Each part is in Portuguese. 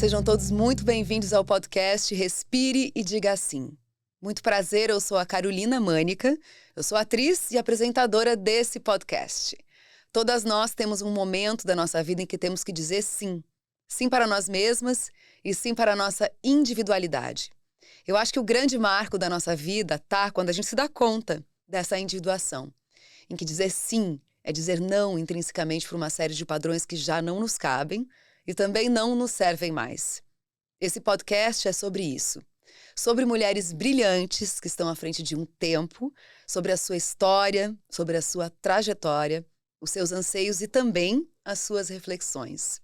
sejam todos muito bem-vindos ao podcast Respire e Diga Sim. Muito prazer, eu sou a Carolina Mânica, eu sou atriz e apresentadora desse podcast. Todas nós temos um momento da nossa vida em que temos que dizer sim. Sim para nós mesmas e sim para a nossa individualidade. Eu acho que o grande marco da nossa vida tá quando a gente se dá conta dessa individuação, em que dizer sim é dizer não intrinsecamente por uma série de padrões que já não nos cabem e também não nos servem mais. Esse podcast é sobre isso. Sobre mulheres brilhantes que estão à frente de um tempo, sobre a sua história, sobre a sua trajetória, os seus anseios e também as suas reflexões.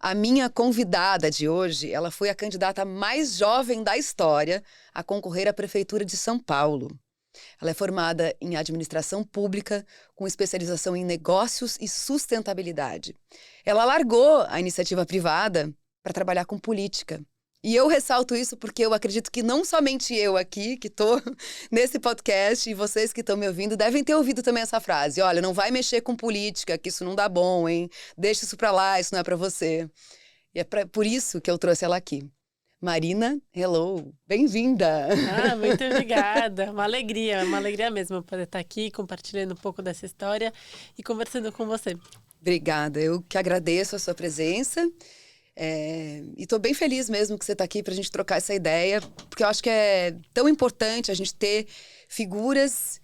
A minha convidada de hoje, ela foi a candidata mais jovem da história a concorrer à Prefeitura de São Paulo. Ela é formada em administração pública, com especialização em negócios e sustentabilidade. Ela largou a iniciativa privada para trabalhar com política. E eu ressalto isso porque eu acredito que não somente eu aqui, que estou nesse podcast, e vocês que estão me ouvindo, devem ter ouvido também essa frase. Olha, não vai mexer com política, que isso não dá bom, hein? Deixa isso para lá, isso não é para você. E é por isso que eu trouxe ela aqui. Marina, hello, bem-vinda! Muito obrigada, uma alegria mesmo poder estar aqui compartilhando um pouco dessa história e conversando com você. Obrigada, eu que agradeço a sua presença e estou bem feliz mesmo que você está aqui para a gente trocar essa ideia, porque eu acho que é tão importante a gente ter figuras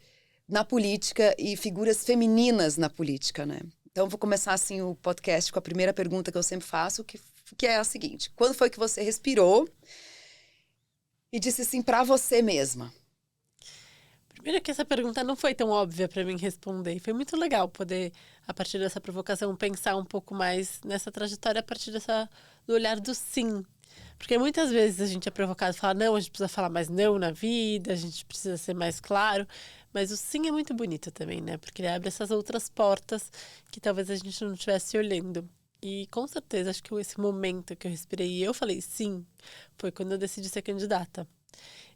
na política e figuras femininas na política, né? Então, vou começar assim o podcast com a primeira pergunta que eu sempre faço, que é a seguinte: quando foi que você respirou e disse sim para você mesma? Primeiro que essa pergunta não foi tão óbvia para mim responder. Foi muito legal poder, a partir dessa provocação, pensar um pouco mais nessa trajetória a partir do olhar do sim. Porque muitas vezes a gente é provocado e fala, não, a gente precisa falar mais não na vida, a gente precisa ser mais claro. Mas o sim é muito bonito também, né? Porque ele abre essas outras portas que talvez a gente não estivesse olhando. E com certeza, acho que esse momento que eu respirei e eu falei sim, foi quando eu decidi ser candidata.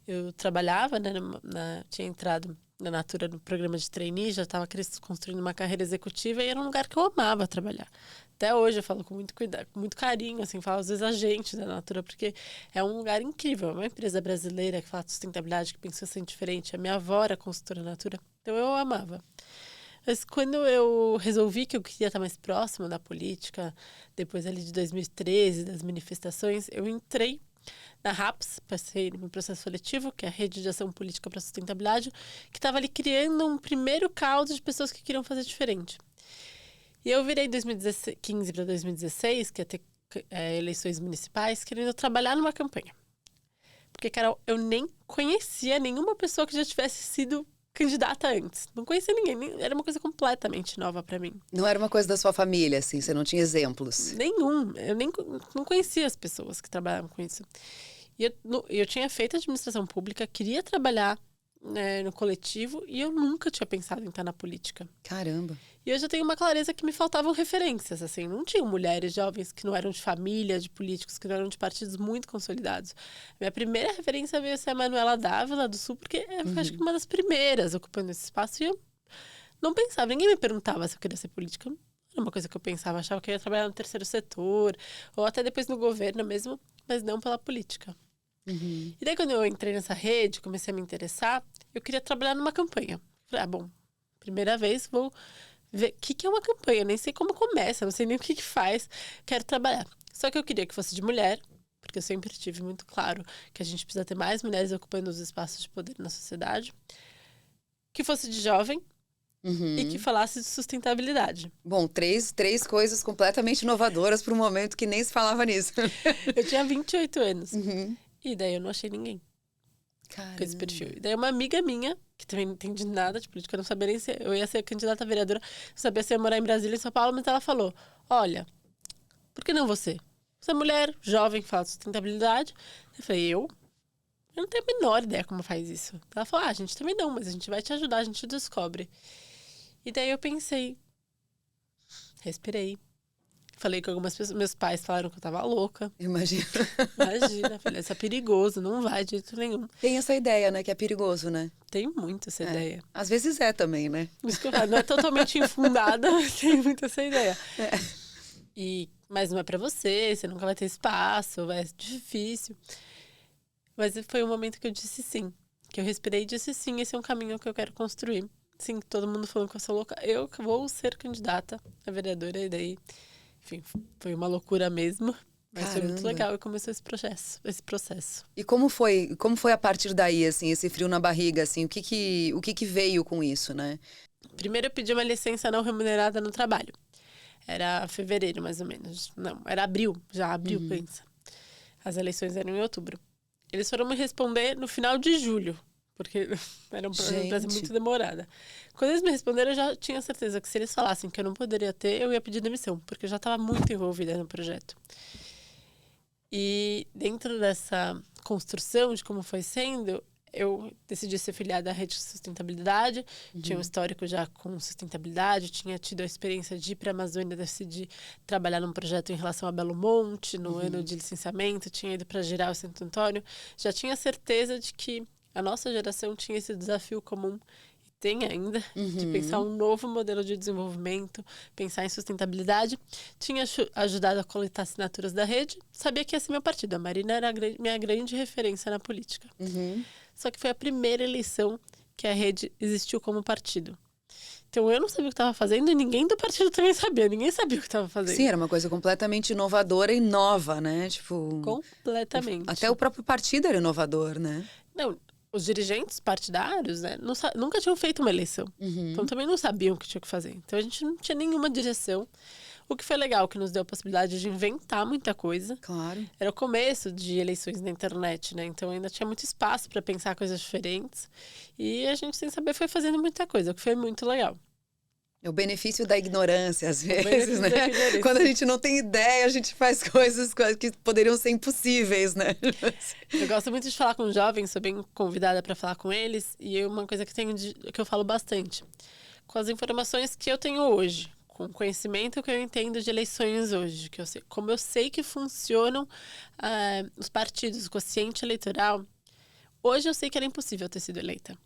Eu trabalhava, né, tinha entrado na Natura no programa de trainee, já estava construindo uma carreira executiva e era um lugar que eu amava trabalhar. Até hoje eu falo com muito cuidado, com muito carinho, assim, falo às vezes a gente da Natura, porque é um lugar incrível, é uma empresa brasileira que fala de sustentabilidade, que pensa assim diferente. A minha avó era consultora Natura, então eu amava. Mas quando eu resolvi que eu queria estar mais próxima da política, depois ali de 2013, das manifestações, eu entrei na RAPS, passei no meu processo seletivo, que é a Rede de Ação Política para a Sustentabilidade, que estava ali criando um primeiro caldo de pessoas que queriam fazer diferente. E eu virei 2015 para 2016, que ia ter eleições municipais, querendo trabalhar numa campanha. Porque, Carol, eu nem conhecia nenhuma pessoa que já tivesse sido candidata antes. Não conhecia ninguém, era uma coisa completamente nova para mim. Não era uma coisa da sua família, assim, você não tinha exemplos? Nenhum, eu não conhecia as pessoas que trabalhavam com isso. E eu tinha feito administração pública, queria trabalhar, né, no coletivo e eu nunca tinha pensado em estar na política. Caramba! E eu já tenho uma clareza que me faltavam referências, assim, não tinham mulheres jovens que não eram de família, de políticos, que não eram de partidos muito consolidados. Minha primeira referência veio ser a Manuela Dávila, do Sul, porque eu acho que uma das primeiras ocupando esse espaço e eu não pensava, ninguém me perguntava se eu queria ser política. Não era uma coisa que eu pensava, achava que eu ia trabalhar no terceiro setor, ou até depois no governo mesmo, mas não pela política. E daí, quando eu entrei nessa rede, comecei a me interessar, eu queria trabalhar numa campanha. Falei, bom, primeira vez, vou ver o que é uma campanha. Eu nem sei como começa, não sei nem o que faz. Quero trabalhar. Só que eu queria que fosse de mulher, porque eu sempre tive muito claro que a gente precisa ter mais mulheres ocupando os espaços de poder na sociedade. Que fosse de jovem e que falasse de sustentabilidade. Bom, três coisas completamente inovadoras para um momento que nem se falava nisso. Eu tinha 28 anos. E daí eu não achei ninguém com esse Caramba. perfil. E daí uma amiga minha, que também não entende nada de política, eu não sabia nem se eu ia ser candidata a vereadora, não sabia se ia morar em Brasília, em São Paulo, mas ela falou, olha, por que não você? Você é mulher, jovem, fala de sustentabilidade. Eu falei, eu não tenho a menor ideia como faz isso. Ela falou, a gente também não, mas a gente vai te ajudar, a gente descobre. E daí eu pensei, respirei. Falei com algumas pessoas, meus pais falaram que eu tava louca. Imagina. Falei, isso é perigoso, não vai de jeito nenhum. Tem essa ideia, né, que é perigoso, né? Tem muito essa ideia. Às vezes é também, né? Isso que eu falo, não é totalmente infundada, mas tem muito essa ideia. E Mas não é pra você nunca vai ter espaço, é difícil. Mas foi um momento que eu disse sim. Que eu respirei e disse sim, esse é um caminho que eu quero construir. Sim, todo mundo falando que eu sou louca. Eu vou ser candidata a vereadora. E daí, enfim, foi uma loucura mesmo. Mas foi muito legal e começou esse processo. E como foi a partir daí, assim, esse frio na barriga, assim, o que veio com isso, né? Primeiro eu pedi uma licença não remunerada no trabalho. Era fevereiro, mais ou menos. Não, era abril. Já abril, pensa. As eleições eram em outubro. Eles foram me responder no final de julho. Porque era uma empresa muito demorada. Quando eles me responderam, eu já tinha certeza que se eles falassem que eu não poderia ter, eu ia pedir demissão. Porque eu já estava muito envolvida no projeto. E dentro dessa construção de como foi sendo, eu decidi ser filiada à Rede de Sustentabilidade. Tinha um histórico já com sustentabilidade, tinha tido a experiência de ir para a Amazônia, decidi trabalhar num projeto em relação a Belo Monte, no ano de licenciamento, tinha ido para Geral e Santo Antônio. Já tinha certeza de que a nossa geração tinha esse desafio comum, e tem ainda, de pensar um novo modelo de desenvolvimento, pensar em sustentabilidade. Tinha ajudado a coletar assinaturas da rede, sabia que ia ser meu partido. A Marina era minha grande referência na política. Só que foi a primeira eleição que a rede existiu como partido. Então eu não sabia o que estava fazendo e ninguém do partido também sabia. Ninguém sabia o que estava fazendo. Sim, era uma coisa completamente inovadora e nova, né? Tipo... Completamente. Até o próprio partido era inovador, né? Não, os dirigentes partidários, né, nunca tinham feito uma eleição. Então também não sabiam o que tinha que fazer. Então a gente não tinha nenhuma direção. O que foi legal, que nos deu a possibilidade de inventar muita coisa. Claro. Era o começo de eleições na internet, né? Então ainda tinha muito espaço para pensar coisas diferentes. E a gente, sem saber, foi fazendo muita coisa, o que foi muito legal. É o benefício da ignorância, às vezes, né? Quando a gente não tem ideia, a gente faz coisas que poderiam ser impossíveis, né? Eu gosto muito de falar com jovens, sou bem convidada para falar com eles. E uma coisa que eu falo bastante. Com as informações que eu tenho hoje, com o conhecimento que eu entendo de eleições hoje, que eu sei, como eu sei que funcionam os partidos, o quociente eleitoral, hoje eu sei que era impossível ter sido eleita.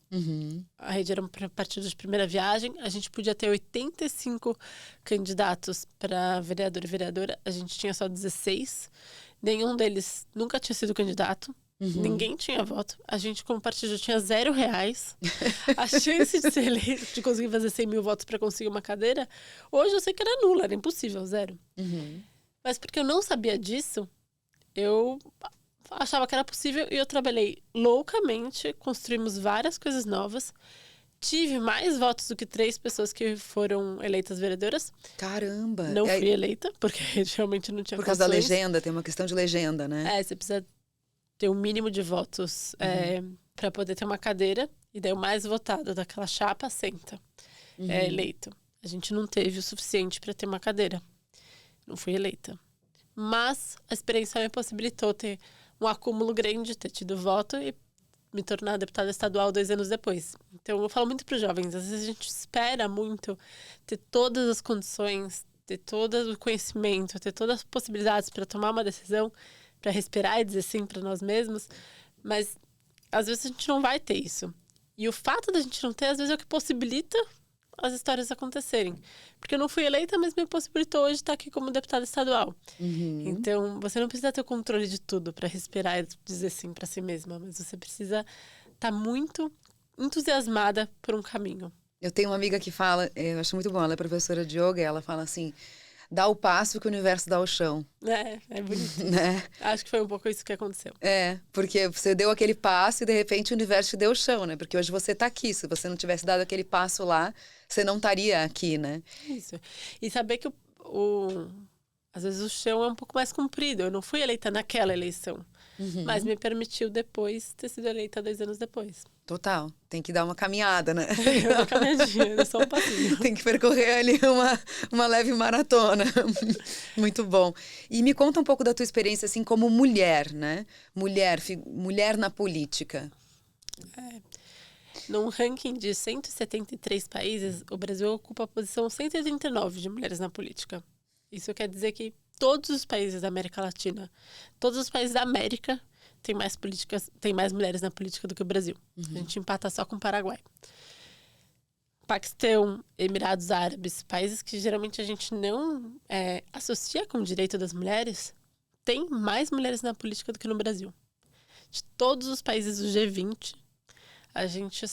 A rede era um partido de primeira viagem, a gente podia ter 85 candidatos para vereador e vereadora, a gente tinha só 16, nenhum deles nunca tinha sido candidato. Ninguém tinha voto. A gente, como partido, tinha R$0. A chance de ser eleito, de conseguir fazer 100 mil votos para conseguir uma cadeira, hoje eu sei que era nula, era impossível, 0. Mas porque eu não sabia disso, eu achava que era possível e eu trabalhei loucamente, construímos várias coisas novas. Tive mais votos do que 3 pessoas que foram eleitas vereadoras. Caramba! Não fui eleita, porque realmente não tinha Por causa da legenda, tem uma questão de legenda, né? Você precisa ter um mínimo de votos para poder ter uma cadeira. E daí o mais votado daquela chapa senta, é eleito. A gente não teve o suficiente para ter uma cadeira. Não fui eleita. Mas a experiência me possibilitou ter um acúmulo grande, ter tido voto e me tornar deputada estadual 2 anos depois. Então eu falo muito para os jovens, às vezes a gente espera muito ter todas as condições, ter todo o conhecimento, ter todas as possibilidades para tomar uma decisão, para respirar e dizer sim para nós mesmos, mas às vezes a gente não vai ter isso. E o fato da gente não ter, às vezes, é o que possibilita as histórias acontecerem. Porque eu não fui eleita, mas me possibilitou hoje estar aqui como deputada estadual. Então, você não precisa ter o controle de tudo para respirar e dizer sim para si mesma, mas você precisa estar muito entusiasmada por um caminho. Eu tenho uma amiga que fala, eu acho muito bom, ela é professora de yoga, e ela fala assim: dá o passo que o universo dá o chão. É bonito. Né? Acho que foi um pouco isso que aconteceu. Porque você deu aquele passo e de repente o universo te deu o chão, né? Porque hoje você tá aqui. Se você não tivesse dado aquele passo lá, você não estaria aqui, né? Isso. E saber que às vezes o chão é um pouco mais comprido. Eu não fui eleita naquela eleição. Mas me permitiu depois ter sido eleita 2 anos depois. Total. Tem que dar uma caminhada, né? Uma caminhadinha, só um passinho. Tem que percorrer ali uma leve maratona. Muito bom. E me conta um pouco da tua experiência, assim, como mulher, né? Mulher na política. Num ranking de 173 países, o Brasil ocupa a posição 139 de mulheres na política. Isso quer dizer que todos os países da América Latina, todos os países da América tem mais mulheres na política do que o Brasil. A gente empata só com o Paraguai. Paquistão, Emirados Árabes, países que geralmente a gente não associa com o direito das mulheres, tem mais mulheres na política do que no Brasil. De todos os países do G20, a gente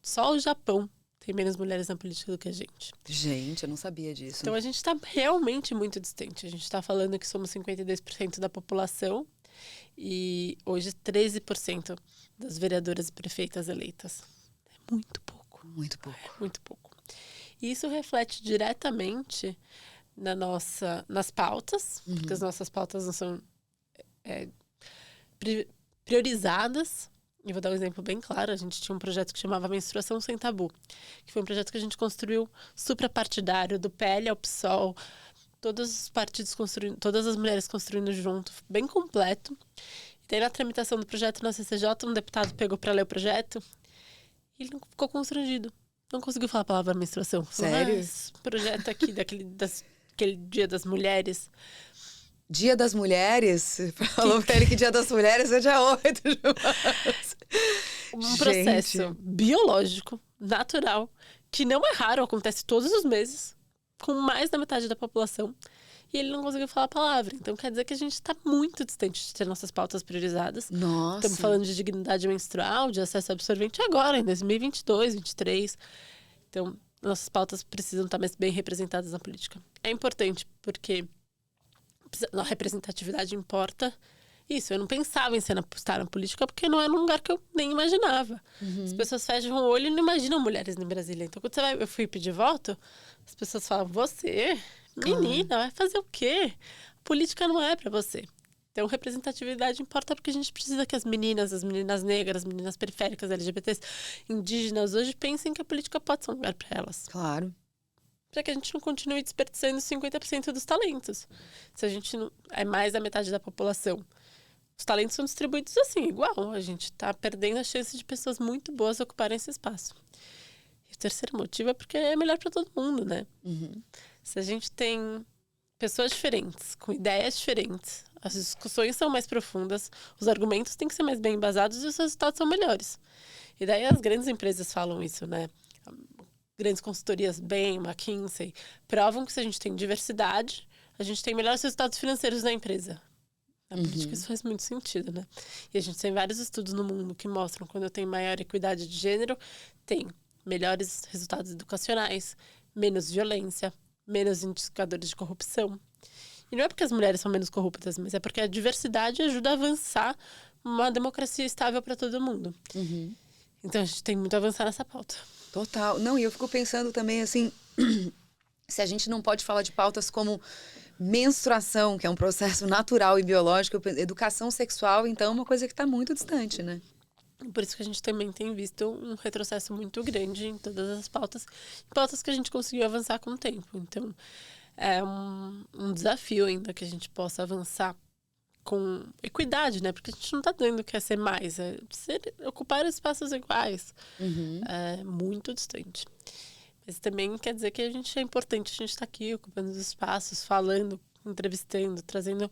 só o Japão tem menos mulheres na política do que a gente. Gente, eu não sabia disso. Então a gente está realmente muito distante. A gente está falando que somos 52% da população e hoje 13% das vereadoras e prefeitas eleitas. É muito pouco. Muito pouco. É muito pouco. E isso reflete diretamente nas pautas, porque as nossas pautas não são priorizadas. E vou dar um exemplo bem claro. A gente tinha um projeto que chamava Menstruação Sem Tabu, que foi um projeto que a gente construiu suprapartidário, do PL ao PSOL, todos os partidos construindo, todas as mulheres construindo junto, bem completo. E daí, na tramitação do projeto na CCJ, um deputado pegou para ler o projeto e ele ficou constrangido. Não conseguiu falar a palavra menstruação. Sério? Esse projeto aqui, daquele Dia das Mulheres. Dia das Mulheres? Falou pra ele que Dia das Mulheres é dia 8 de março. Um processo biológico, natural, que não é raro, acontece todos os meses, com mais da metade da população. E ele não conseguiu falar a palavra. Então quer dizer que a gente está muito distante de ter nossas pautas priorizadas. Nossa. Estamos falando de dignidade menstrual, de acesso absorvente agora, em 2022, 2023. Então, nossas pautas precisam estar mais bem representadas na política. É importante porque a representatividade importa. Isso, eu não pensava em estar na política porque não era um lugar que eu nem imaginava. As pessoas fecham o olho e não imaginam mulheres em Brasília. Então, quando eu fui pedir voto, as pessoas falam, você, menina, vai fazer o quê? Política não é pra você. Então, representatividade importa porque a gente precisa que as meninas negras, as meninas periféricas, LGBTs, indígenas, hoje pensem que a política pode ser um lugar pra elas. Claro. Para que a gente não continue desperdiçando 50% dos talentos. Se a gente não é mais da metade da população, os talentos são distribuídos assim, igual. A gente está perdendo a chance de pessoas muito boas ocuparem esse espaço. E o terceiro motivo é porque é melhor para todo mundo, né? Se a gente tem pessoas diferentes, com ideias diferentes, as discussões são mais profundas, os argumentos têm que ser mais bem embasados e os resultados são melhores. E daí as grandes empresas falam isso, né? Grandes consultorias, Bain, McKinsey, provam que se a gente tem diversidade, a gente tem melhores resultados financeiros na empresa. Na política isso faz muito sentido, né? E a gente tem vários estudos no mundo que mostram que quando eu tenho maior equidade de gênero, tem melhores resultados educacionais, menos violência, menos indicadores de corrupção. E não é porque as mulheres são menos corruptas, mas é porque a diversidade ajuda a avançar uma democracia estável para todo mundo. Então a gente tem muito a avançar nessa pauta. Total. Não, e eu fico pensando também, assim, se a gente não pode falar de pautas como menstruação, que é um processo natural e biológico, educação sexual, então é uma coisa que está muito distante, né? Por isso que a gente também tem visto um retrocesso muito grande em todas as pautas que a gente conseguiu avançar com o tempo. Então, é um desafio ainda que a gente possa avançar com equidade, né? Porque a gente não está dizendo que é ser mais, é ocupar espaços iguais. É muito distante. Mas também quer dizer que é importante a gente estar aqui ocupando os espaços, falando, entrevistando, trazendo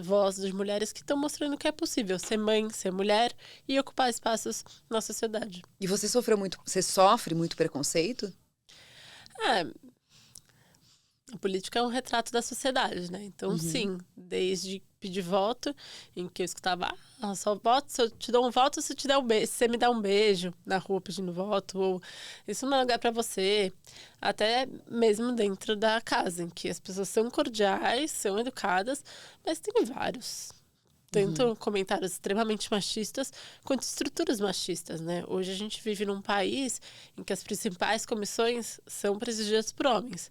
voz de mulheres que estão mostrando que é possível ser mãe, ser mulher e ocupar espaços na sociedade. E você sofre muito preconceito? A política é um retrato da sociedade, né? Então, sim, desde pedir voto, em que eu escutava, só voto se eu te dou um voto, se te der um beijo, se você me dá um beijo na rua pedindo voto, ou isso não é lugar para você. Até mesmo dentro da casa, em que as pessoas são cordiais, são educadas, mas tem vários. Tanto comentários extremamente machistas, quanto estruturas machistas, né? Hoje a gente vive num país em que as principais comissões são presididas por homens.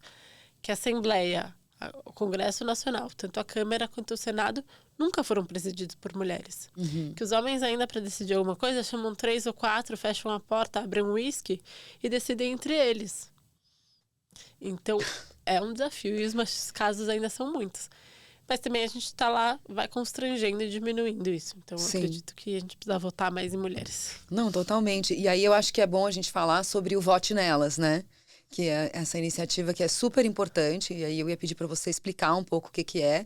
Que a Assembleia, o Congresso Nacional, tanto a Câmara quanto o Senado, nunca foram presididos por mulheres. Que os homens ainda, para decidir alguma coisa, chamam 3 ou 4, fecham a porta, abrem um uísque e decidem entre eles. Então, é um desafio e os casos ainda são muitos. Mas também a gente está lá, vai constrangendo e diminuindo isso. Então, eu acredito que a gente precisa votar mais em mulheres. Não, totalmente. E aí eu acho que é bom a gente falar sobre o Vote Nelas, né? Que é essa iniciativa que é super importante, e aí eu ia pedir para você explicar um pouco o que é.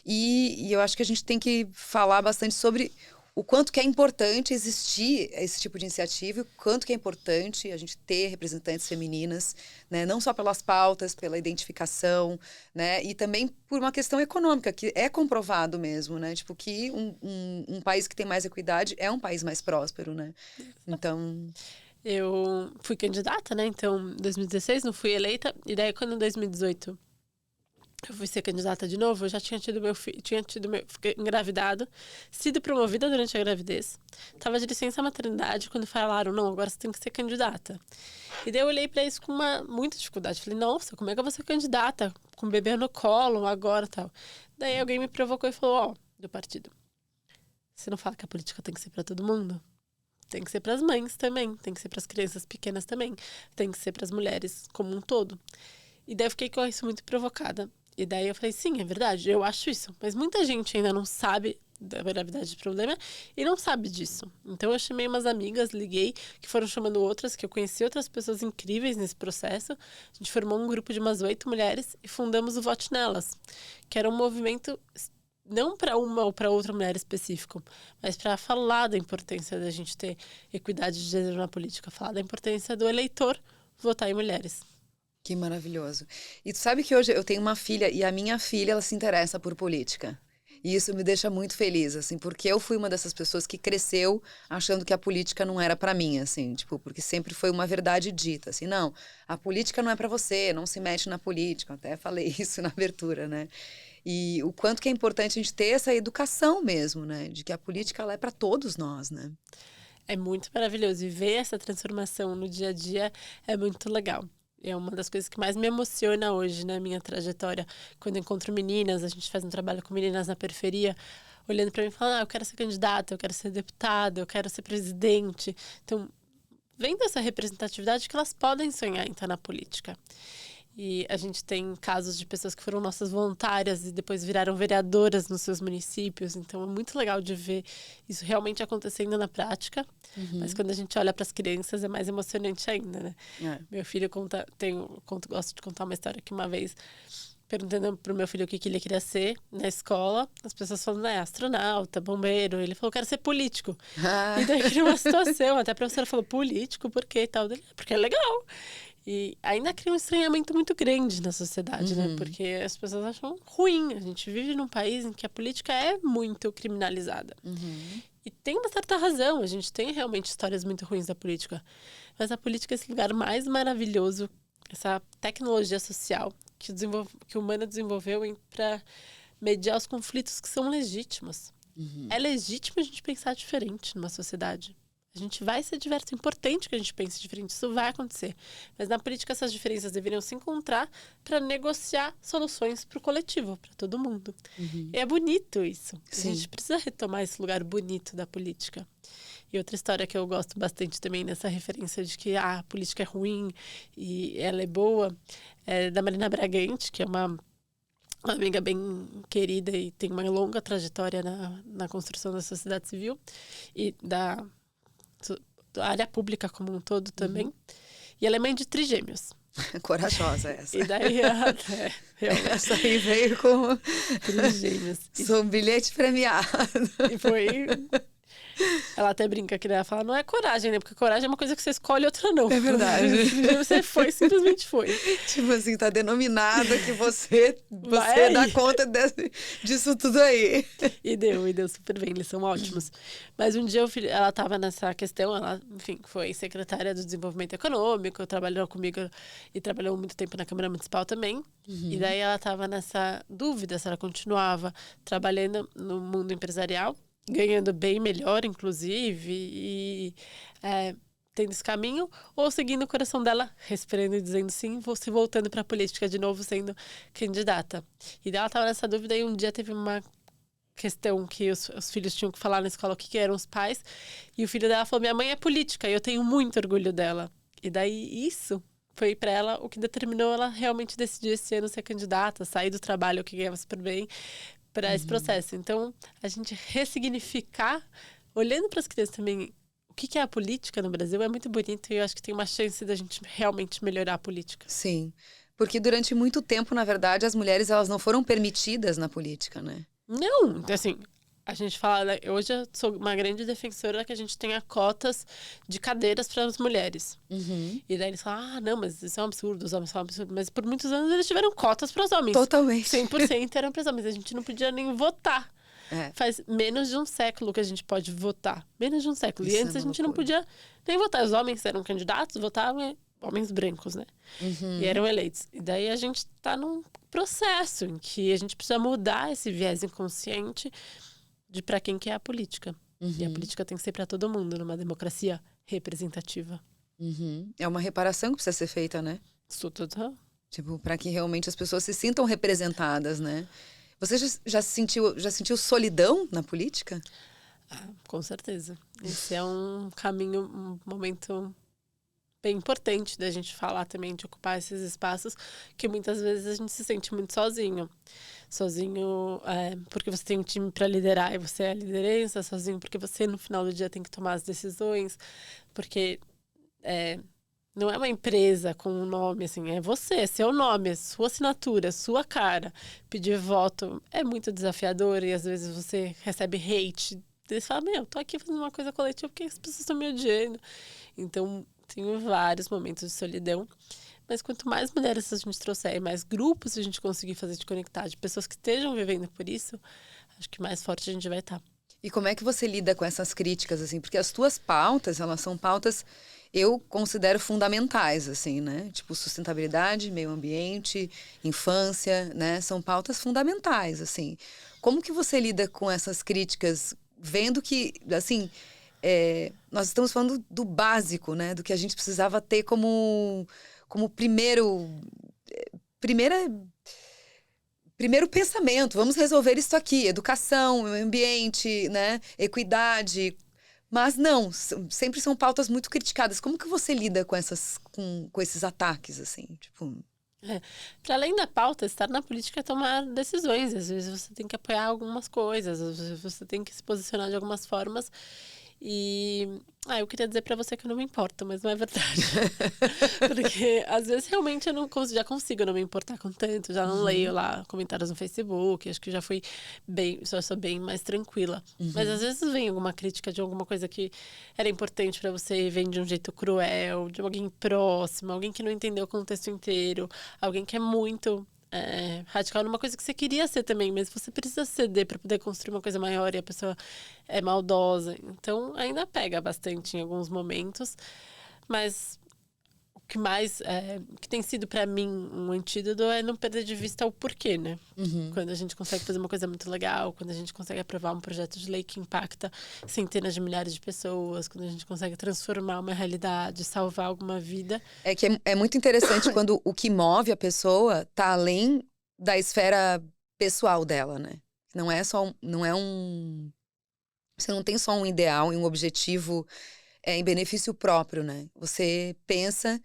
E eu acho que a gente tem que falar bastante sobre o quanto que é importante existir esse tipo de iniciativa, o quanto que é importante a gente ter representantes femininas, né? Não só pelas pautas, pela identificação, né? E também por uma questão econômica, que é comprovado mesmo, né? Tipo, que um país que tem mais equidade é um país mais próspero, né? Então... Eu fui candidata, né? Então, em 2016 não fui eleita. E daí, quando em 2018 eu fui ser candidata de novo, eu já tinha tido fiquei engravidado, sido promovida durante a gravidez. Tava de licença maternidade quando falaram, não, agora você tem que ser candidata. E daí eu olhei pra isso com muita dificuldade. Falei, nossa, como é que eu vou ser candidata? Com o bebê no colo, agora e tal. Daí alguém me provocou e falou, do partido, você não fala que a política tem que ser pra todo mundo? Tem que ser pras mães também, tem que ser pras crianças pequenas também, tem que ser pras mulheres como um todo. E daí eu fiquei com isso muito provocada. E daí eu falei, sim, é verdade, eu acho isso. Mas muita gente ainda não sabe da gravidade do problema e não sabe disso. Então eu chamei umas amigas, liguei, que foram chamando outras, que eu conheci outras pessoas incríveis nesse processo. A gente formou um grupo de umas 8 mulheres e fundamos o Vote Nelas, que era um movimento não para uma ou para outra mulher específico, mas para falar da importância da gente ter equidade de gênero na política, falar da importância do eleitor votar em mulheres. Que maravilhoso. E tu sabe que hoje eu tenho uma filha e a minha filha, ela se interessa por política. E isso me deixa muito feliz, assim, porque eu fui uma dessas pessoas que cresceu achando que a política não era pra mim, assim, tipo, porque sempre foi uma verdade dita, assim, não, a política não é pra você, não se mete na política. Eu até falei isso na abertura, né? E o quanto que é importante a gente ter essa educação mesmo, né? De que a política, ela é pra todos nós, né? É muito maravilhoso e ver essa transformação no dia a dia é muito legal. É uma das coisas que mais me emociona hoje na minha trajetória. Quando eu encontro meninas, a gente faz um trabalho com meninas na periferia, olhando para mim e falando, eu quero ser candidata, eu quero ser deputada, eu quero ser presidente. Então, vendo essa representatividade que elas podem sonhar em estar na política. E a gente tem casos de pessoas que foram nossas voluntárias e depois viraram vereadoras nos seus municípios. Então, é muito legal de ver isso realmente acontecendo na prática. Mas quando a gente olha para as crianças, é mais emocionante ainda, né? É. Meu filho gosto de contar uma história que uma vez, perguntando pro meu filho o que ele queria ser na escola, as pessoas falando, astronauta, bombeiro. Ele falou, quero ser político. Ah. E daí criou uma situação, até a professora falou, político, por quê e tal? Porque é legal. E ainda cria um estranhamento muito grande na sociedade, né? Porque as pessoas acham ruim. A gente vive num país em que a política é muito criminalizada. E tem uma certa razão. A gente tem realmente histórias muito ruins da política. Mas a política é esse lugar mais maravilhoso, essa tecnologia social que o humano desenvolveu para mediar os conflitos que são legítimos. É legítimo a gente pensar diferente numa sociedade. A gente vai ser diverso. É importante que a gente pense diferente. Isso vai acontecer. Mas na política, essas diferenças deveriam se encontrar para negociar soluções para o coletivo, para todo mundo. E é bonito isso. Sim. A gente precisa retomar esse lugar bonito da política. E outra história que eu gosto bastante também nessa referência de que a política é ruim e ela é boa, é da Marina Bragante, que é uma amiga bem querida e tem uma longa trajetória na construção da sociedade civil e da área pública como um todo também. E ela é mãe de trigêmeos. Corajosa essa. E daí realmente, Essa aí veio com trigêmeos. sou um bilhete premiado. E foi... Ela até brinca que ela fala, não é coragem, né? Porque coragem é uma coisa que você escolhe, outra não. É verdade. Você foi, simplesmente foi. Tipo assim, tá denominado que você Vai dá aí. conta disso tudo aí. E deu super bem, eles são ótimos. Mas um dia ela estava nessa questão, ela, enfim, foi secretária do Desenvolvimento Econômico, trabalhou comigo e trabalhou muito tempo na Câmara Municipal também. E daí ela estava nessa dúvida se ela continuava trabalhando no mundo empresarial, ganhando bem melhor, inclusive, e tendo esse caminho, ou seguindo o coração dela, respirando e dizendo sim, se voltando para a política de novo, sendo candidata. E daí ela estava nessa dúvida e um dia teve uma questão que os filhos tinham que falar na escola o que eram os pais, e o filho dela falou, minha mãe é política, e eu tenho muito orgulho dela. E daí isso foi para ela o que determinou ela realmente decidir esse ano ser candidata, sair do trabalho que ganhava super bem, para esse processo. Então, a gente ressignificar, olhando para as crianças também, o que é a política no Brasil é muito bonito e eu acho que tem uma chance da gente realmente melhorar a política. Sim, porque durante muito tempo, na verdade, as mulheres elas não foram permitidas na política, né? Não, assim, A gente fala, né, hoje eu sou uma grande defensora que a gente tenha cotas de cadeiras para as mulheres. E daí eles falam, não, mas isso é um absurdo, os homens falam um absurdo. Mas por muitos anos eles tiveram cotas para os homens. Totalmente. 100% eram para os homens. A gente não podia nem votar. É. Faz menos de um século que a gente pode votar. Menos de um século. Isso E antes é a uma gente não loucura. podia nem votar. Os homens eram candidatos, votavam homens brancos, né? E eram eleitos. E daí a gente tá num processo em que a gente precisa mudar esse viés inconsciente de para quem que é a política. E a política tem que ser para todo mundo, numa democracia representativa. É uma reparação que precisa ser feita, né? Isso tudo. Tipo, para que realmente as pessoas se sintam representadas, né? Você já sentiu solidão na política? Com certeza. Esse é um caminho, um momento bem importante da gente falar também, de ocupar esses espaços que muitas vezes a gente se sente muito sozinho. Sozinho porque você tem um time para liderar e você é a liderança, sozinho porque você no final do dia tem que tomar as decisões, porque não é uma empresa com um nome, assim, é você, é seu nome, é sua assinatura, sua cara. Pedir voto é muito desafiador e às vezes você recebe hate. Eles falam, tô aqui fazendo uma coisa coletiva porque as pessoas estão me odiando. Então, tenho vários momentos de solidão. Mas quanto mais mulheres a gente trouxer e mais grupos a gente conseguir fazer de conectar, de pessoas que estejam vivendo por isso, acho que mais forte a gente vai estar. E como é que você lida com essas críticas, assim? Porque as tuas pautas, elas são pautas, eu considero fundamentais, assim, né? Tipo, sustentabilidade, meio ambiente, infância, né? São pautas fundamentais, assim. Como que você lida com essas críticas, vendo que, assim, nós estamos falando do básico, né? Do que a gente precisava ter como primeiro pensamento, vamos resolver isso aqui, educação, meio ambiente, né, equidade. Mas não, sempre são pautas muito criticadas. Como que você lida com esses ataques, assim? Tipo... Para além da pauta, estar na política é tomar decisões. Às vezes você tem que apoiar algumas coisas, às vezes você tem que se posicionar de algumas formas. E eu queria dizer pra você que eu não me importo, mas não é verdade. Porque às vezes realmente eu não já consigo não me importar com tanto, já não leio lá comentários no Facebook, acho que já fui bem, só sou bem mais tranquila. Mas às vezes vem alguma crítica de alguma coisa que era importante pra você e vem de um jeito cruel, de alguém próximo, alguém que não entendeu o contexto inteiro, alguém que é muito radical numa coisa que você queria ser também, mas você precisa ceder para poder construir uma coisa maior e a pessoa é maldosa. Então, ainda pega bastante em alguns momentos, mas o que mais que tem sido para mim um antídoto é não perder de vista o porquê, né? Quando a gente consegue fazer uma coisa muito legal, quando a gente consegue aprovar um projeto de lei que impacta centenas de milhares de pessoas, quando a gente consegue transformar uma realidade, salvar alguma vida. É que é muito interessante quando o que move a pessoa tá além da esfera pessoal dela, né? Não é só você não tem só um ideal e um objetivo em benefício próprio, né? Você pensa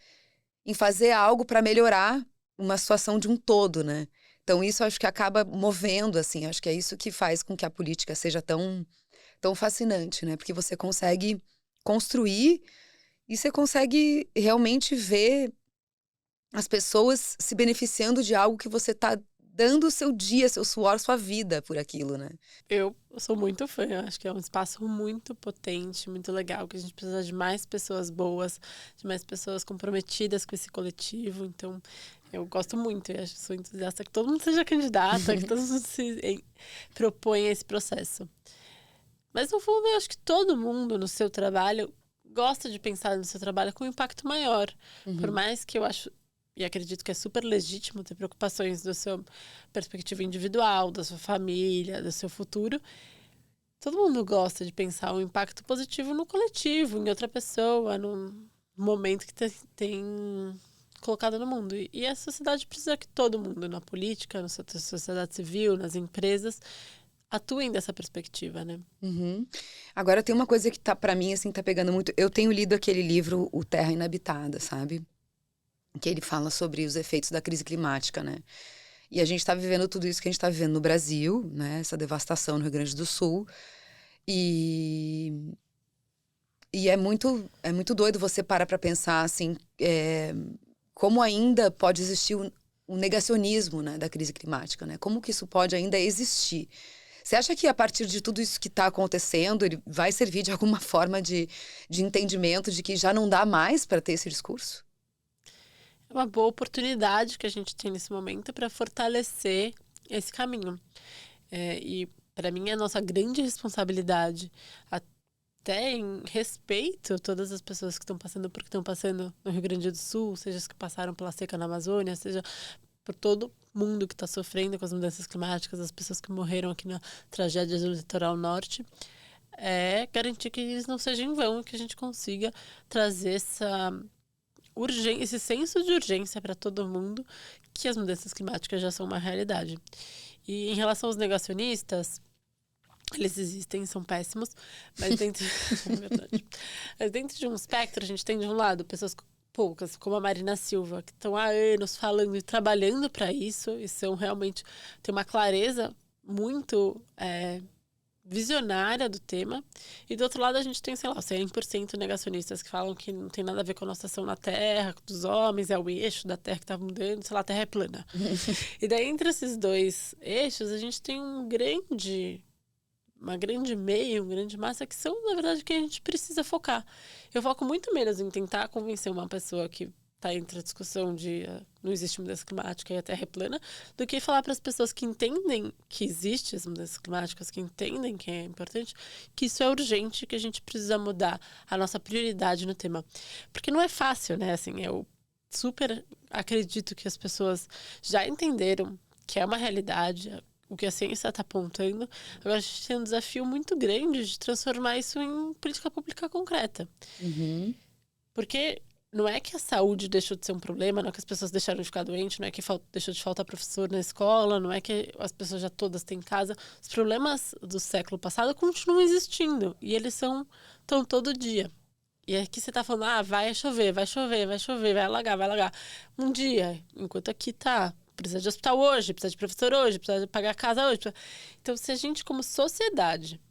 em fazer algo para melhorar uma situação de um todo, né? Então isso acho que acaba movendo, assim, acho que é isso que faz com que a política seja tão fascinante, né? Porque você consegue construir e você consegue realmente ver as pessoas se beneficiando de algo que você tá dando o seu dia, seu suor, sua vida por aquilo, né? Eu sou muito fã, eu acho que é um espaço muito potente, muito legal, que a gente precisa de mais pessoas boas, de mais pessoas comprometidas com esse coletivo, então eu gosto muito, eu sou entusiasta que todo mundo seja candidata, que todo mundo se proponha esse processo. Mas no fundo eu acho que todo mundo no seu trabalho gosta de pensar no seu trabalho com um impacto maior, por mais que eu acho e acredito que é super legítimo ter preocupações da sua perspectiva individual, da sua família, do seu futuro. Todo mundo gosta de pensar um impacto positivo no coletivo, em outra pessoa, num momento que tem colocado no mundo. E a sociedade precisa que todo mundo, na política, na sociedade civil, nas empresas, atuem dessa perspectiva, né? Agora tem uma coisa que pra mim, assim, tá pegando muito. Eu tenho lido aquele livro, O Terra Inabitada, sabe? Que ele fala sobre os efeitos da crise climática, né? E a gente está vivendo tudo isso que a gente está vivendo no Brasil, né? Essa devastação no Rio Grande do Sul. E é muito doido você parar para pensar, assim, como ainda pode existir um negacionismo, né, da crise climática, né? Como que isso pode ainda existir? Você acha que a partir de tudo isso que está acontecendo, ele vai servir de alguma forma de entendimento de que já não dá mais para ter esse discurso? É uma boa oportunidade que a gente tem nesse momento para fortalecer esse caminho. E para mim é a nossa grande responsabilidade, até em respeito a todas as pessoas que estão passando por que estão passando no Rio Grande do Sul, seja as que passaram pela seca na Amazônia, seja por todo mundo que está sofrendo com as mudanças climáticas, as pessoas que morreram aqui na tragédia do litoral norte, é garantir que eles não sejam em vão e que a gente consiga trazer esse senso de urgência para todo mundo, que as mudanças climáticas já são uma realidade. E em relação aos negacionistas, eles existem, são péssimos, mas dentro, é verdade. Mas dentro de um espectro, a gente tem de um lado pessoas poucas, como a Marina Silva, que estão há anos falando e trabalhando para isso, e são realmente, tem uma clareza muito visionária do tema. E do outro lado a gente tem, sei lá, 100% negacionistas que falam que não tem nada a ver com a nossa ação na Terra, dos homens, é o eixo da Terra que está mudando, sei lá, a Terra é plana. E daí entre esses dois eixos a gente tem uma grande meia, uma grande massa que são, na verdade, que a gente precisa focar. Eu foco muito menos em tentar convencer uma pessoa que está entre a discussão de não existe mudança climática e a Terra é plana, do que falar para as pessoas que entendem que existem as mudanças climáticas, que entendem que é importante, que isso é urgente, que a gente precisa mudar a nossa prioridade no tema. Porque não é fácil, né? Assim, eu super acredito que as pessoas já entenderam que é uma realidade, o que a ciência está apontando. Agora a gente tem um desafio muito grande de transformar isso em política pública concreta. Uhum. Porque não é que a saúde deixou de ser um problema, não é que as pessoas deixaram de ficar doentes, não é que deixou de faltar professor na escola, não é que as pessoas já todas têm casa. Os problemas do século passado continuam existindo e eles estão todo dia. E aqui você tá falando, vai chover, vai alagar. Um dia, enquanto aqui tá, precisa de hospital hoje, precisa de professor hoje, precisa de pagar casa hoje. Então, se a gente, como sociedade,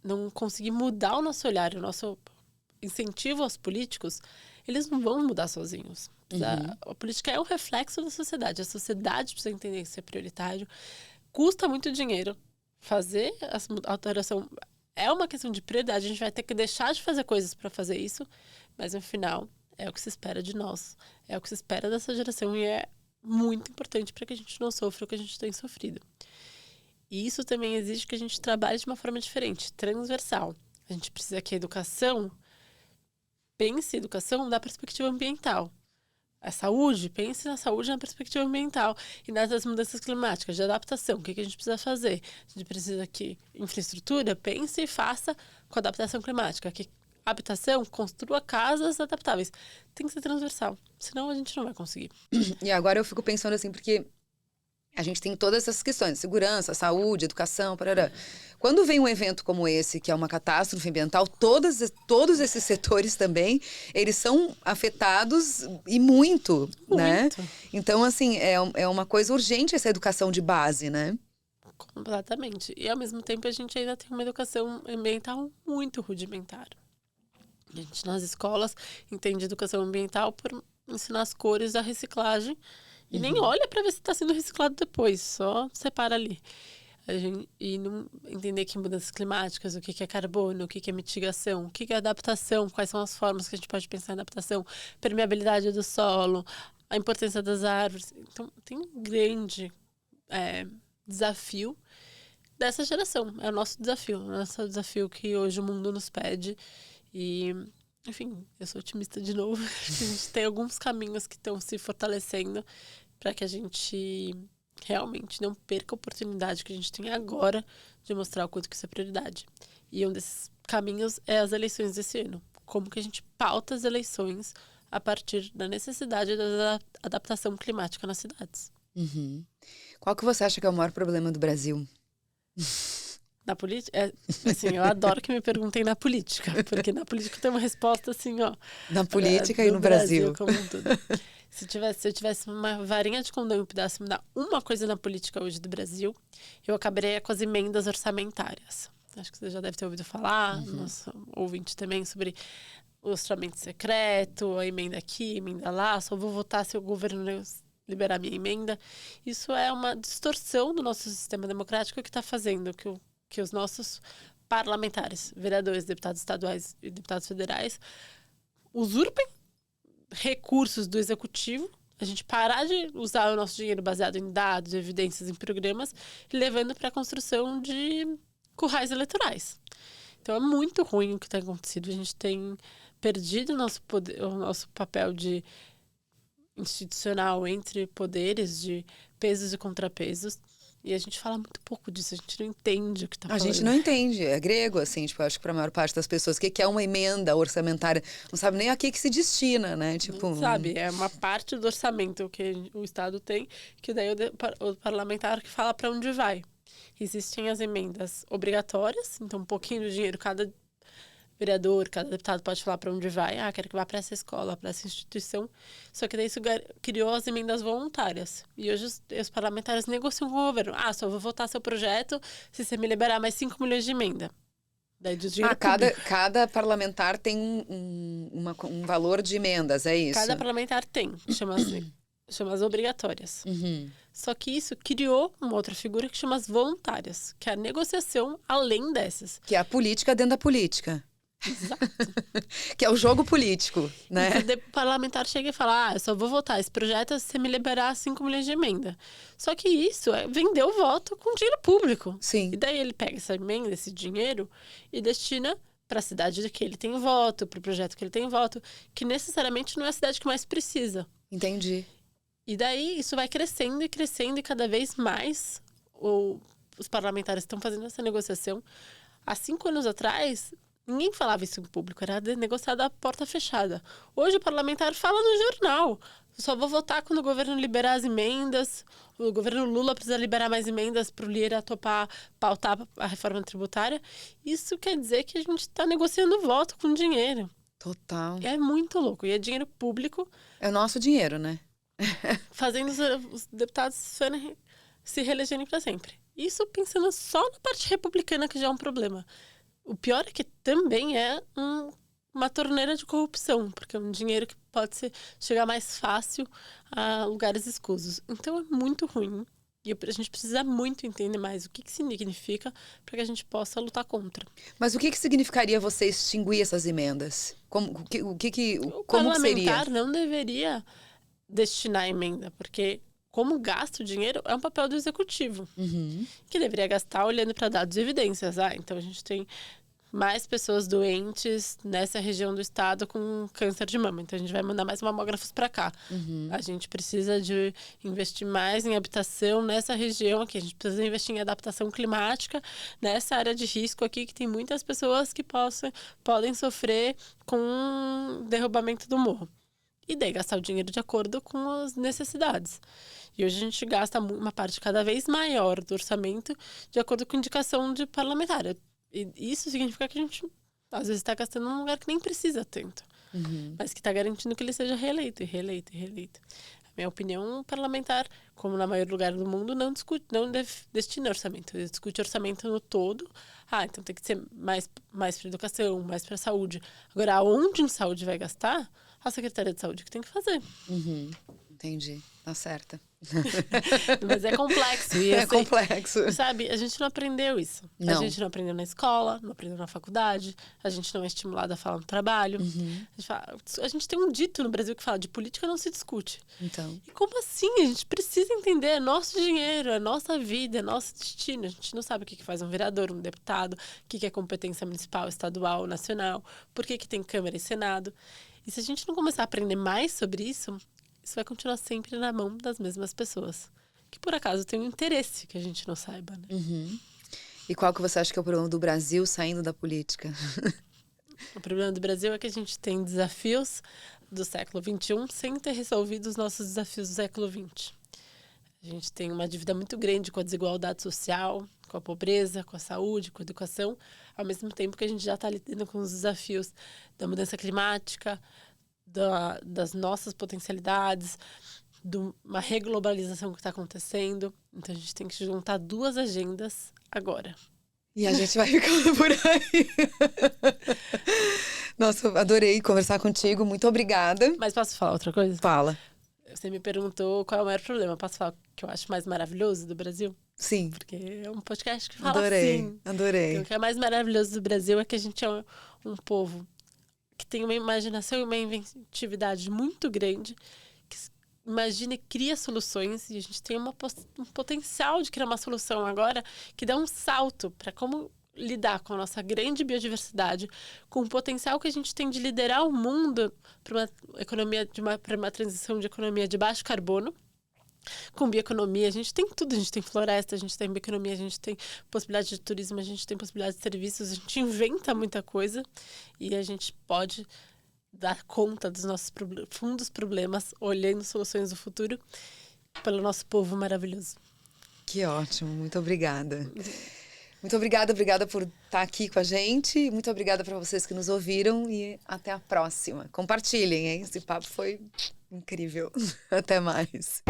não conseguir mudar o nosso olhar, o nosso incentivo aos políticos, eles não vão mudar sozinhos. A política é um reflexo da sociedade. A sociedade precisa entender que isso é prioritário. Custa muito dinheiro fazer a alteração. É uma questão de prioridade. A gente vai ter que deixar de fazer coisas para fazer isso, mas no final é o que se espera de nós. É o que se espera dessa geração e é muito importante para que a gente não sofra o que a gente tem sofrido. E isso também exige que a gente trabalhe de uma forma diferente, transversal. A gente precisa que a educação pense educação da perspectiva ambiental. A saúde, pense na saúde na perspectiva ambiental. E nas mudanças climáticas, de adaptação, o que a gente precisa fazer? A gente precisa que infraestrutura pense e faça com a adaptação climática. Que habitação construa casas adaptáveis. Tem que ser transversal, senão a gente não vai conseguir. E agora eu fico pensando assim, porque a gente tem todas essas questões, segurança, saúde, educação, parará. Quando vem um evento como esse, que é uma catástrofe ambiental, todos esses setores também, eles são afetados e muito, né? Então, assim, é uma coisa urgente essa educação de base, né? Completamente. E, ao mesmo tempo, a gente ainda tem uma educação ambiental muito rudimentar. A gente, nas escolas, entende educação ambiental por ensinar as cores da reciclagem e nem olha para ver se está sendo reciclado depois, só separa ali. E não entender que mudanças climáticas, o que é carbono, o que é mitigação, o que é adaptação, quais são as formas que a gente pode pensar em adaptação, permeabilidade do solo, a importância das árvores. Então, tem um grande desafio dessa geração. É o nosso desafio que hoje o mundo nos pede. E, enfim, eu sou otimista de novo. A gente tem alguns caminhos que estão se fortalecendo para que a gente realmente não perca a oportunidade que a gente tem agora de mostrar o quanto que isso é prioridade. E um desses caminhos é as eleições desse ano. Como que a gente pauta as eleições a partir da necessidade da adaptação climática nas cidades. Qual que você acha que é o maior problema do Brasil? Na política? Assim, eu adoro que me perguntem na política, porque na política tem uma resposta assim, ó. Na política e no Brasil. Como um todo. Se eu tivesse uma varinha de condão e pudesse mudar uma coisa na política hoje do Brasil, eu acabaria com as emendas orçamentárias. Acho que você já deve ter ouvido falar, nosso ouvinte também, sobre o orçamento secreto, a emenda aqui, a emenda lá, só vou votar se o governo liberar minha emenda. Isso é uma distorção do nosso sistema democrático que está fazendo que o que os nossos parlamentares, vereadores, deputados estaduais e deputados federais usurpem recursos do executivo, a gente parar de usar o nosso dinheiro baseado em dados, evidências, em programas, e levando para a construção de currais eleitorais. Então é muito ruim o que tem acontecido. A gente tem perdido o nosso poder, o nosso papel de institucional entre poderes, de pesos e contrapesos. E a gente fala muito pouco disso, a gente não entende o que está falando. A gente não entende, é grego, assim, tipo, eu acho que para a maior parte das pessoas, o que é uma emenda orçamentária? Não sabe nem a que se destina, né? Tipo, não sabe, é uma parte do orçamento que o Estado tem, que daí o parlamentar que fala para onde vai. Existem as emendas obrigatórias, então um pouquinho do dinheiro cada vereador, cada deputado pode falar para onde vai. Ah, quero que vá para essa escola, para essa instituição. Só que daí isso criou as emendas voluntárias. E hoje os parlamentares negociam com o governo. Ah, só vou votar seu projeto se você me liberar mais 5 milhões de emenda. Daí do dinheiro cada parlamentar tem um valor de emendas, é isso? Cada parlamentar tem, chama as obrigatórias. Uhum. Só que isso criou uma outra figura que chama as voluntárias, que é a negociação além dessas. Que é a política dentro da política. Exato. Que é o jogo político, né? E o parlamentar chega e fala, eu só vou votar esse projeto se você me liberar 5 milhões de emenda. Só que isso é vender o voto com dinheiro público. Sim. E daí ele pega essa emenda, esse dinheiro, e destina para a cidade que ele tem voto, para o projeto que ele tem voto, que necessariamente não é a cidade que mais precisa. Entendi. E daí isso vai crescendo e crescendo, e cada vez mais os parlamentares estão fazendo essa negociação. Há 5 anos atrás, ninguém falava isso em público, era negociado à porta fechada. Hoje o parlamentar fala no jornal. Só vou votar quando o governo liberar as emendas. O governo Lula precisa liberar mais emendas para o Lira pautar a reforma tributária. Isso quer dizer que a gente está negociando voto com dinheiro. Total. É muito louco. E é dinheiro público. É o nosso dinheiro, né? Fazendo os deputados se reelegerem para sempre. Isso pensando só na parte republicana, que já é um problema. O pior é que também é uma torneira de corrupção, porque é um dinheiro que pode chegar mais fácil a lugares escusos. Então é muito ruim. E a gente precisa muito entender mais o que significa para que a gente possa lutar contra. Mas o que significaria você extinguir essas emendas? Como seria? O parlamentar não deveria destinar a emenda, porque como gasta o dinheiro é um papel do executivo, que deveria gastar olhando para dados e evidências. Então a gente tem mais pessoas doentes nessa região do estado com câncer de mama, então a gente vai mandar mais mamógrafos para cá. A gente precisa de investir mais em habitação nessa região aqui, a gente precisa investir em adaptação climática nessa área de risco aqui, que tem muitas pessoas que podem sofrer com derrubamento do morro. E daí gastar o dinheiro de acordo com as necessidades. E hoje a gente gasta uma parte cada vez maior do orçamento de acordo com indicação de parlamentar. E isso significa que a gente, às vezes, está gastando num lugar que nem precisa tanto. Mas que está garantindo que ele seja reeleito, e reeleito, e reeleito. A minha opinião, parlamentar, como na maioria lugar do mundo, não destina orçamento. Ele discute orçamento no todo. Então tem que ser mais para educação, mais para saúde. Agora, aonde em saúde vai gastar? A Secretaria de Saúde que tem que fazer. Entendi. Tá certa. Mas é complexo. É complexo. Sabe, a gente não aprendeu isso. Não. A gente não aprendeu na escola, não aprendeu na faculdade, a gente não é estimulado a falar no trabalho. A gente tem um dito no Brasil que fala de política não se discute. Então. E como assim? A gente precisa entender, é nosso dinheiro, é nossa vida, é nosso destino. A gente não sabe o que faz um vereador, um deputado, o que é competência municipal, estadual, nacional, por que tem Câmara e Senado. E se a gente não começar a aprender mais sobre isso vai continuar sempre na mão das mesmas pessoas. Que, por acaso, tem um interesse que a gente não saiba, né? E qual que você acha que é o problema do Brasil saindo da política? O problema do Brasil é que a gente tem desafios do século XXI sem ter resolvido os nossos desafios do século XX. A gente tem uma dívida muito grande com a desigualdade social, com a pobreza, com a saúde, com a educação, ao mesmo tempo que a gente já está lidando com os desafios da mudança climática, das nossas potencialidades, de uma reglobalização que está acontecendo. Então a gente tem que juntar 2 agendas agora. E a gente vai ficando por aí. Nossa, eu adorei conversar contigo. Muito obrigada. Mas posso falar outra coisa? Fala. Você me perguntou qual é o maior problema. Posso falar o que eu acho mais maravilhoso do Brasil? Sim. Porque é um podcast que fala Adorei, assim. adorei. Então, o que é mais maravilhoso do Brasil é que a gente é um povo que tem uma imaginação e uma inventividade muito grande, que imagina e cria soluções, e a gente tem um potencial de criar uma solução agora que dá um salto para como lidar com a nossa grande biodiversidade, com o potencial que a gente tem de liderar o mundo para uma economia, para uma transição de economia de baixo carbono. Com bioeconomia, a gente tem tudo, a gente tem floresta, a gente tem bioeconomia, a gente tem possibilidade de turismo, a gente tem possibilidade de serviços, a gente inventa muita coisa e a gente pode dar conta dos nossos fundos problemas, olhando soluções do futuro pelo nosso povo maravilhoso. Que ótimo, muito obrigada. Muito obrigada por estar aqui com a gente. Muito obrigada para vocês que nos ouviram e até a próxima. Compartilhem, hein? Esse papo foi incrível. Até mais.